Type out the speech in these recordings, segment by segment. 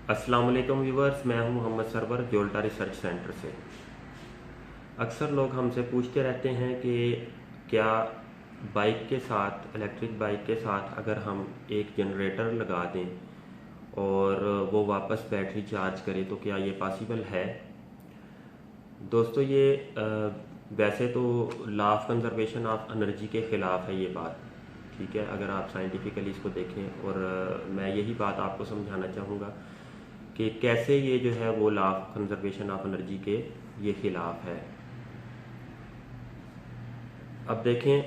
अस्सलाम वालेकुम व्यूवर्स, मैं हूं मोहम्मद सरवर जोल्टा रिसर्च सेंटर से। अक्सर लोग हमसे पूछते रहते हैं कि क्या बाइक के साथ, इलेक्ट्रिक बाइक के साथ अगर हम एक जनरेटर लगा दें और वो वापस बैटरी चार्ज करे तो क्या ये पॉसिबल है। दोस्तों वैसे तो law of conservation of energy के ख़िलाफ़ है ये बात, ठीक है, अगर आप साइंटिफिकली इसको देखें। और मैं यही बात आपको समझाना चाहूँगा कि कैसे ये जो है वो law of conservation of energy के ये ख़िलाफ़ है। अब देखें,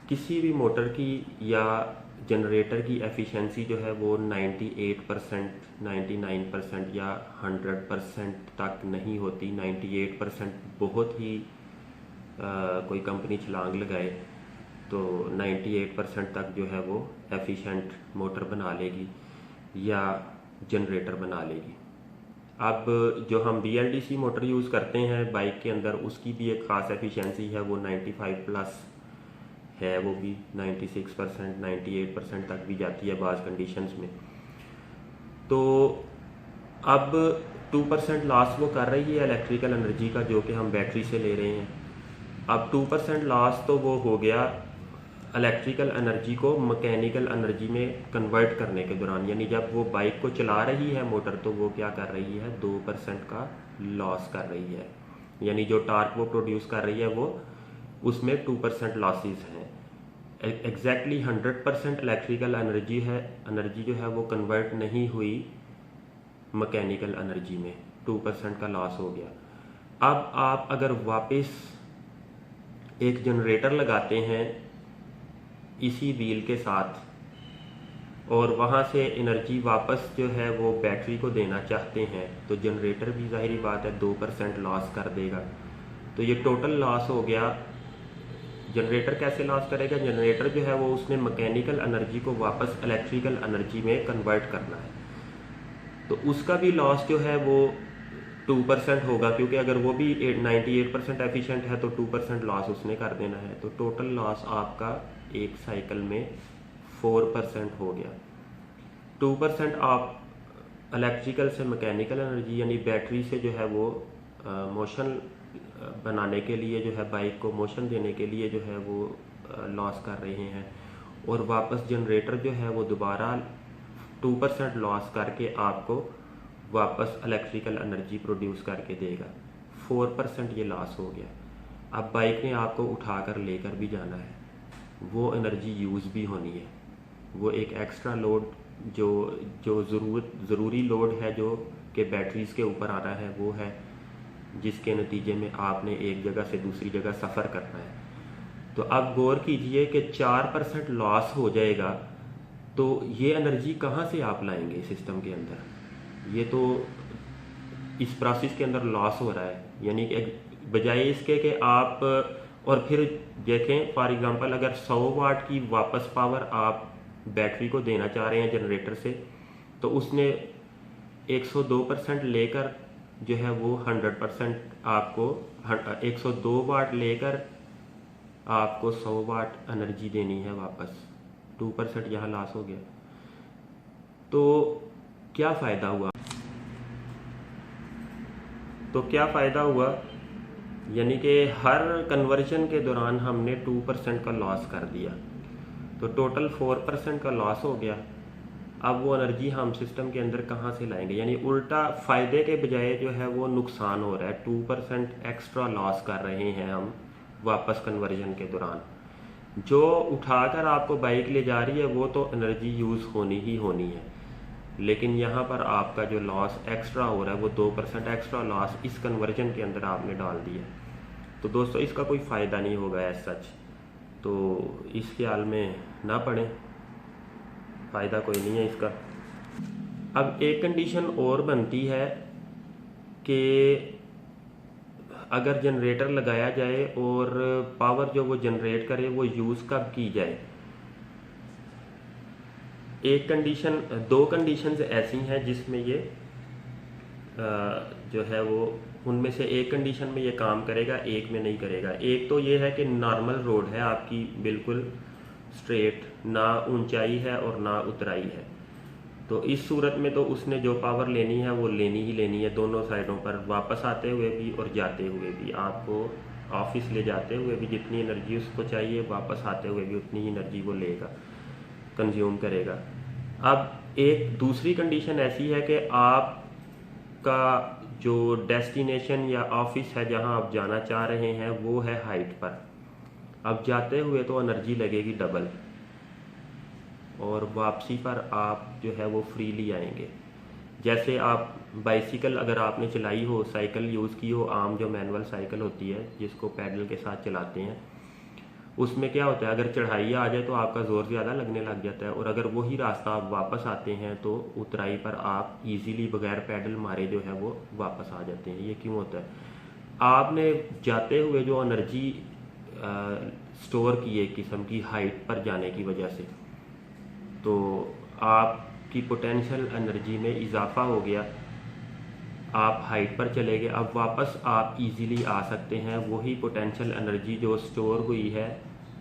किसी भी मोटर की या जनरेटर की एफिशिएंसी जो है वो 98%, 99% या 100% तक नहीं होती। 98% बहुत ही कोई कंपनी छलांग लगाए तो 98% तक जो है वो एफिशिएंट मोटर बना लेगी या जनरेटर बना लेगी। अब जो हम BLDC मोटर यूज़ करते हैं बाइक के अंदर, उसकी भी एक ख़ास एफिशिएंसी है, वो 95 प्लस है, वो भी 96%, 98% तक भी जाती है बाज़ कंडीशंस में। तो अब 2% लॉस वो कर रही है इलेक्ट्रिकल एनर्जी का, जो कि हम बैटरी से ले रहे हैं। अब 2% लॉस तो वो हो गया इलेक्ट्रिकल एनर्जी को मैकेनिकल एनर्जी में कन्वर्ट करने के दौरान, यानी जब वो बाइक को चला रही है मोटर, तो वो क्या कर रही है, 2% का लॉस कर रही है। यानी जो टार्क वो प्रोड्यूस कर रही है वो उसमें 2% लॉसेस हैं। एग्जैक्टली 100% इलेक्ट्रिकल एनर्जी है, एनर्जी जो है वो कन्वर्ट नहीं हुई मैकेनिकल एनर्जी में, 2% का लॉस हो गया। अब आप अगर वापस एक जनरेटर लगाते हैं इसी व्हील के साथ और वहाँ से एनर्जी वापस जो है वो बैटरी को देना चाहते हैं, तो जनरेटर भी ज़ाहिरी बात है 2% लॉस कर देगा। तो ये टोटल लॉस हो गया। जनरेटर कैसे लॉस करेगा? जनरेटर जो है वो उसने मैकेनिकल एनर्जी को वापस इलेक्ट्रिकल एनर्जी में कन्वर्ट करना है, तो उसका भी लॉस जो है वो 2% होगा, क्योंकि अगर वो भी 98% एफिशिएंट है तो 2% लॉस उसने कर देना है। तो टोटल लॉस आपका एक साइकिल में 4% हो गया। 2% आप इलेक्ट्रिकल से मैकेनिकल एनर्जी यानी बैटरी से जो है वो मोशन बनाने के लिए, जो है बाइक को मोशन देने के लिए जो है वो लॉस कर रहे हैं, और वापस जनरेटर जो है वो दोबारा 2% लॉस करके आपको वापस इलेक्ट्रिकल एनर्जी प्रोड्यूस करके देगा। 4% ये लॉस हो गया। अब बाइक ने आपको उठाकर लेकर भी जाना है, वो एनर्जी यूज़ भी होनी है। वो एक एक्स्ट्रा लोड जो जो ज़रूरी लोड है जो कि बैटरीज़ के ऊपर आ रहा है, वो है जिसके नतीजे में आपने एक जगह से दूसरी जगह सफ़र करना है। तो अब गौर कीजिए कि 4% लॉस हो जाएगा, तो ये एनर्जी कहाँ से आप लाएंगे सिस्टम के अंदर? ये तो इस प्रोसेस के अंदर लॉस हो रहा है, यानी कि बजाय इसके कि आप, और फिर देखें फॉर एग्जांपल अगर 100 वाट की वापस पावर आप बैटरी को देना चाह रहे हैं जनरेटर से, तो उसने 102% लेकर जो है वो 100% आपको 102 वाट लेकर आपको 100 वाट एनर्जी देनी है वापस। 2% यहाँ लॉस हो गया। तो क्या फ़ायदा हुआ? यानी कि हर कन्वर्जन के दौरान हमने 2% का लॉस कर दिया, तो टोटल 4% का लॉस हो गया। अब वो एनर्जी हम सिस्टम के अंदर कहाँ से लाएंगे? यानी उल्टा फ़ायदे के बजाय जो है वो नुकसान हो रहा है। 2% एक्स्ट्रा लॉस कर रहे हैं हम वापस कन्वर्जन के दौरान। जो उठाकर आपको बाइक ले जा रही है वो तो एनर्जी यूज़ होनी ही होनी है, लेकिन यहाँ पर आपका जो लॉस एक्स्ट्रा हो रहा है वो 2% एक्स्ट्रा लॉस इस कन्वर्जन के अंदर आपने डाल दिया। तो दोस्तों इसका कोई फ़ायदा नहीं होगा एज सच, तो इस ख्याल में ना पड़ें, फ़ायदा कोई नहीं है इसका। अब एक कंडीशन और बनती है कि अगर जनरेटर लगाया जाए और पावर जो वो जनरेट करे वो यूज़ कब की जाए। एक कंडीशन, दो कंडीशंस ऐसी हैं जिसमें ये जो है वो उनमें से एक कंडीशन में ये काम करेगा, एक में नहीं करेगा। एक तो ये है कि नॉर्मल रोड है आपकी, बिल्कुल स्ट्रेट, ना ऊंचाई है और ना उतराई है, तो इस सूरत में तो उसने जो पावर लेनी है वो लेनी ही लेनी है, दोनों साइडों पर, वापस आते हुए भी और जाते हुए भी। आपको ऑफिस ले जाते हुए भी जितनी एनर्जी उसको चाहिए, वापस आते हुए भी उतनी ही एनर्जी वो लेगा, कंज्यूम करेगा। अब एक दूसरी कंडीशन ऐसी है कि आपका जो डेस्टिनेशन या ऑफिस है जहां आप जाना चाह रहे हैं वो है हाइट पर। अब जाते हुए तो एनर्जी लगेगी डबल, और वापसी पर आप जो है वो फ्रीली आएंगे। जैसे आप बाइसिकल अगर आपने चलाई हो, साइकिल यूज़ की हो, आम जो मैनुअल साइकिल होती है जिसको पैडल के साथ चलाते हैं, उसमें क्या होता है, अगर चढ़ाई आ जाए तो आपका ज़ोर ज़्यादा लगने लग जाता है, और अगर वही रास्ता आप वापस आते हैं तो उतराई पर आप इजीली बगैर पैडल मारे जो है वो वापस आ जाते हैं। ये क्यों होता है? आपने जाते हुए जो एनर्जी स्टोर की एक किस्म की हाइट पर जाने की वजह से, तो आपकी पोटेंशियल एनर्जी में इजाफा हो गया, आप हाइट पर चले गए। अब वापस आप इजीली आ सकते हैं, वही पोटेंशियल एनर्जी जो स्टोर हुई है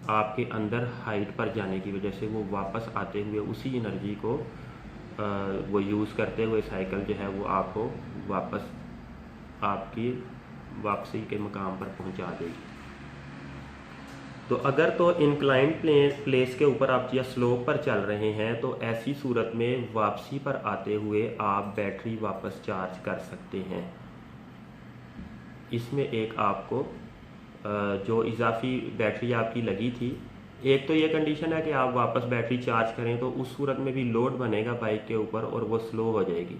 आपके अंदर हाइट पर जाने की वजह से, वो वापस आते हुए उसी एनर्जी को वो यूज़ करते हुए साइकिल जो है वो आपको वापस आपकी वापसी के मकाम पर पहुंचा देगी। तो अगर तो इंक्लाइंड प्लेस के ऊपर आप या स्लोप पर चल रहे हैं तो ऐसी सूरत में वापसी पर आते हुए आप बैटरी वापस चार्ज कर सकते हैं। इसमें एक आपको जो इजाफी बैटरी आपकी लगी थी, एक तो ये कंडीशन है कि आप वापस बैटरी चार्ज करें तो उस सूरत में भी लोड बनेगा बाइक के ऊपर और वो स्लो हो जाएगी।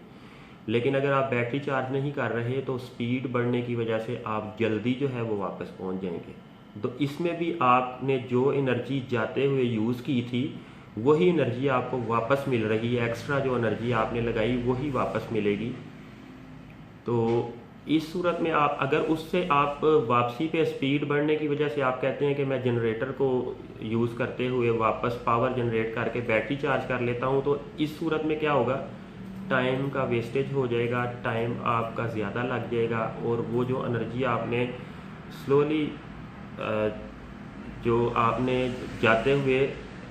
लेकिन अगर आप बैटरी चार्ज नहीं कर रहे तो स्पीड बढ़ने की वजह से आप जल्दी जो है वो वापस पहुंच जाएंगे। तो इसमें भी आपने जो एनर्जी जाते हुए यूज़ की थी वही एनर्जी आपको वापस मिल रही है, एक्स्ट्रा जो एनर्जी आपने लगाई वही वापस मिलेगी। तो इस सूरत में आप अगर उससे आप वापसी पे स्पीड बढ़ने की वजह से आप कहते हैं कि मैं जनरेटर को यूज़ करते हुए वापस पावर जनरेट करके बैटरी चार्ज कर लेता हूं, तो इस सूरत में क्या होगा, टाइम का वेस्टेज हो जाएगा, टाइम आपका ज़्यादा लग जाएगा, और वो जो एनर्जी आपने स्लोली जो आपने जाते हुए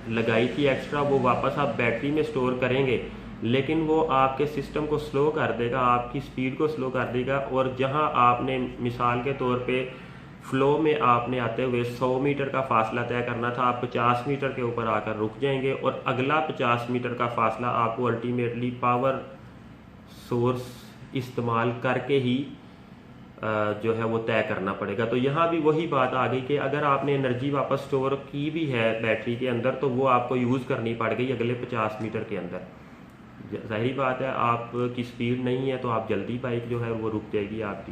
लगाई थी एक्स्ट्रा, वो वापस आप बैटरी में स्टोर करेंगे, लेकिन वो आपके सिस्टम को स्लो कर देगा, आपकी स्पीड को स्लो कर देगा। और जहां आपने मिसाल के तौर पे फ्लो में आपने आते हुए 100 मीटर का फासला तय करना था, आप 50 मीटर के ऊपर आकर रुक जाएंगे, और अगला 50 मीटर का फासला आपको अल्टीमेटली पावर सोर्स इस्तेमाल करके ही जो है वो तय करना पड़ेगा। तो यहाँ भी वही बात आ गई कि अगर आपने एनर्जी वापस स्टोर की भी है बैटरी के अंदर तो वो आपको यूज़ करनी पड़ गई अगले 50 मीटर के अंदर। जाहिर बात है आपकी स्पीड नहीं है तो आप जल्दी बाइक जो है वो रुक जाएगी आपकी।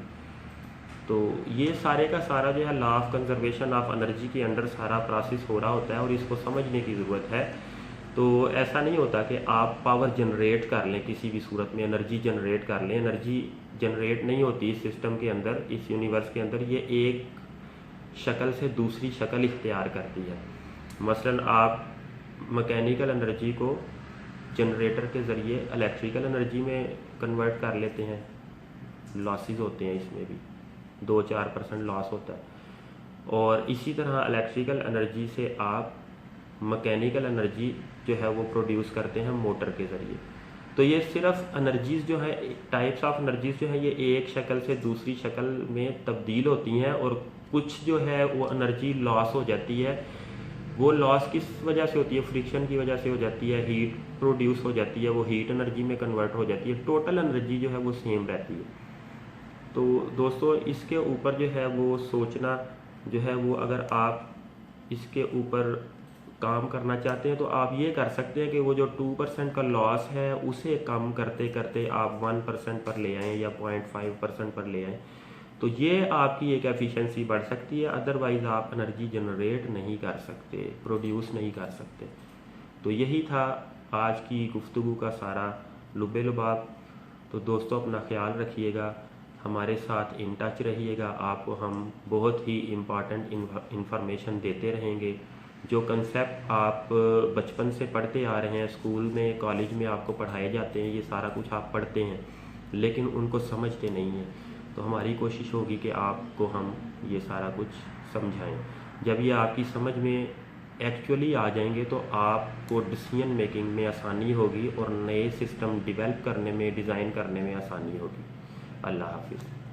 तो ये सारे का सारा जो है law of conservation of energy के अंदर सारा प्रोसेस हो रहा होता है और इसको समझने की ज़रूरत है। तो ऐसा नहीं होता कि आप पावर जनरेट कर लें, किसी भी सूरत में एनर्जी जनरेट कर लें। एनर्जी जनरेट नहीं होती इस सिस्टम के अंदर, इस यूनिवर्स के अंदर। ये एक शक्ल से दूसरी शक्ल इख्तियार करती है। मसलन आप मैकेनिकल एनर्जी को जनरेटर के ज़रिए इलेक्ट्रिकल एनर्जी में कन्वर्ट कर लेते हैं, लॉसेस होते हैं इसमें भी, 2-4% लॉस होता है। और इसी तरह इलेक्ट्रिकल एनर्जी से आप मैकेनिकल एनर्जी जो है वो प्रोड्यूस करते हैं मोटर के ज़रिए। तो ये सिर्फ एनर्जीज़ जो है, टाइप्स ऑफ एनर्जीज़ जो है, ये एक शक्ल से दूसरी शक्ल में तब्दील होती हैं, और कुछ जो है वो एनर्जी लॉस हो जाती है। वो लॉस किस वजह से होती है? फ्रिक्शन की वजह से हो जाती है, हीट प्रोड्यूस हो जाती है, वो हीट एनर्जी में कन्वर्ट हो जाती है। टोटल एनर्जी जो है वो सेम रहती है। तो दोस्तों इसके ऊपर जो है वो सोचना जो है वो, अगर आप इसके ऊपर काम करना चाहते हैं तो आप ये कर सकते हैं कि वो जो 2% का लॉस है उसे कम करते करते आप 1% पर ले आएँ या 0.5% पर ले आएँ, तो ये आपकी एक एफिशिएंसी बढ़ सकती है। अदरवाइज़ आप एनर्जी जनरेट नहीं कर सकते, प्रोड्यूस नहीं कर सकते। तो यही था आज की गुफ्तगू का सारा लुब्बे लुबाब। तो दोस्तों अपना ख्याल रखिएगा, हमारे साथ इन टच रहिएगा। आपको हम बहुत ही इम्पॉर्टेंट इंफॉर्मेशन देते रहेंगे। जो कंसेप्ट आप बचपन से पढ़ते आ रहे हैं, स्कूल में कॉलेज में आपको पढ़ाए जाते हैं, ये सारा कुछ आप पढ़ते हैं लेकिन उनको समझते नहीं हैं। तो हमारी कोशिश होगी कि आपको हम ये सारा कुछ समझाएं। जब ये आपकी समझ में एक्चुअली आ जाएंगे तो आपको डिसीजन मेकिंग में आसानी होगी और नए सिस्टम डेवलप करने में, डिज़ाइन करने में आसानी होगी। अल्लाह हाफिज़।